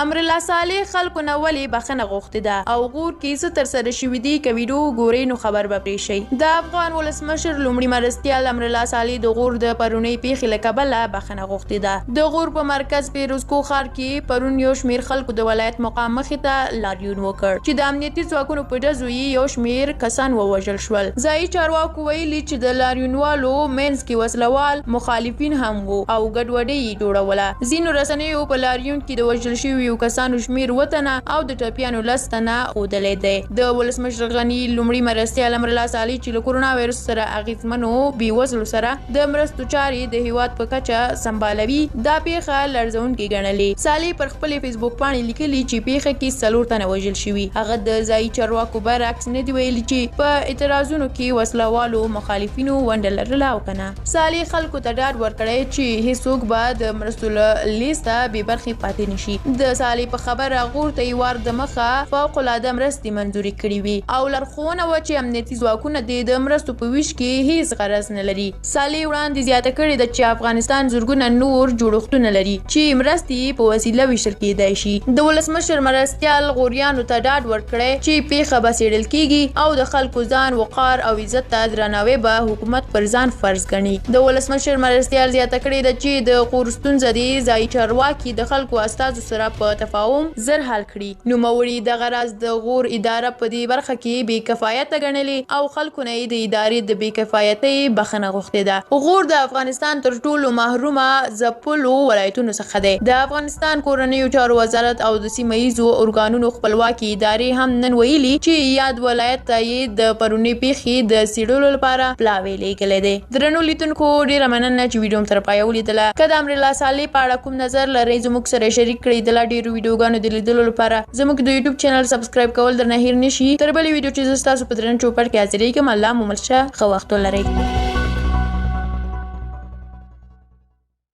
امرالله صالح خلکو نه ولې بخښنه غوښتې ده او غور کې څه ترسره شوي دي که ویډیو ګورئ نو خبر به پرې شئ. د افغان ولسمشر لومړي مرستیال امرالله صالح د غور د پرونۍ پیښې له کبله بخښنه غوښتې ده. د غور په مرکز پیروزکو ښار کې پرون یو شمېر خلکو د ولایت مقام مخې ته لاریون وکړ چې د امنیتي ځواکونو په ډزو یې یو شمېر کسان ووژل شول. ځایي چارواکو ویلي چې د لاریونوالو منځ کې وسلوال مخالفین هم وو او ګډوډي یې جوړوله. ځینو رسنیو په لاریون کې د وژل شویو کسانو شمېر 7 تنه او د ټپیانو 10 تنه ښودلی دی. د ولسمشر غني لومړي مرستیال امرالله صالح چې له کورونا وایرس سره اغېزمنو بېوزلو سره د مرستو چارې د هیواد په کچه سمبالوي دا پیښه لړزونکې ګڼلې. صالح پر خپلې فیسبوک پاڼې لیکلي چې پیښه کې 4 تنه وژل شوي. هغه د ځایي چارواکو برعکس نه دی ویلي چې په اعتراضونو کې وسلوالو مخالفینو ونډه لرله او که نه. صالح خلکو ته ډاډ ورکړی چې هیڅوک به د مرستو له لیسته بې برخې پاتې نشي. د صالح په خبره غور ته یې وار د مخه فوق العاده مرستې منظوري کړې وي او لارښوونه وه چې امنیتي ځواکونه د مرستو په ویش کې هیڅ غرض نه لري. صالح وړاندې زیاته کړې ده چې افغانستان زرګونه نور جوړښتونه لري چې مرستې په وسیله ویشل کېدای شي. د ولسمشر مرستیال غوریانو ته ډاډ ورکړی چې پیښه به څېړل کېږي او د خلکو ځان وقار او عزت ته درناوی به حکومت پر ځان فرض ګڼي. د ولسمشر مرستیال زیاته کړې ده چې د غور ستونزه د ځایي چارواکي د خلکو استازو سره په تفاهم زر حل کړي. نوموړي دغه راز د غور اداره په دې برخه کې بې کفایته ګڼلې او خلکو نه یې د ادارې د بې کفایتۍ بخښنه غوښتې ده. غور د افغانستان تر ټولو محرومه ځپلو ولایتونو څخه دی. د افغانستان کورنیو چارو وزارت او د سیمه ییزو ارګانونو خپلواکي ادارې هم نن ویلي چې یاد ولایت ته یې د پرونۍ پیښې د څېړلو لپاره پلاوی لیږلی دی. درنو لیدونکو ډېره مننه چې ویډیو مو تر پایه ولیدله. که د امرالله صالح په اړه کوم نظر لرئ زموږ سره شریک کړئ. د لا ډېرو ویډیوګانو د لیدلو لپاره زموږ د یوټیوب چینل سبسکرایب کول درنه هېر نه شي. تر بلې ویډیو چې زه ستاسو په درنه چوپړ کې حاضرېږم الله مو مل شه. ښه وخت ولرئ.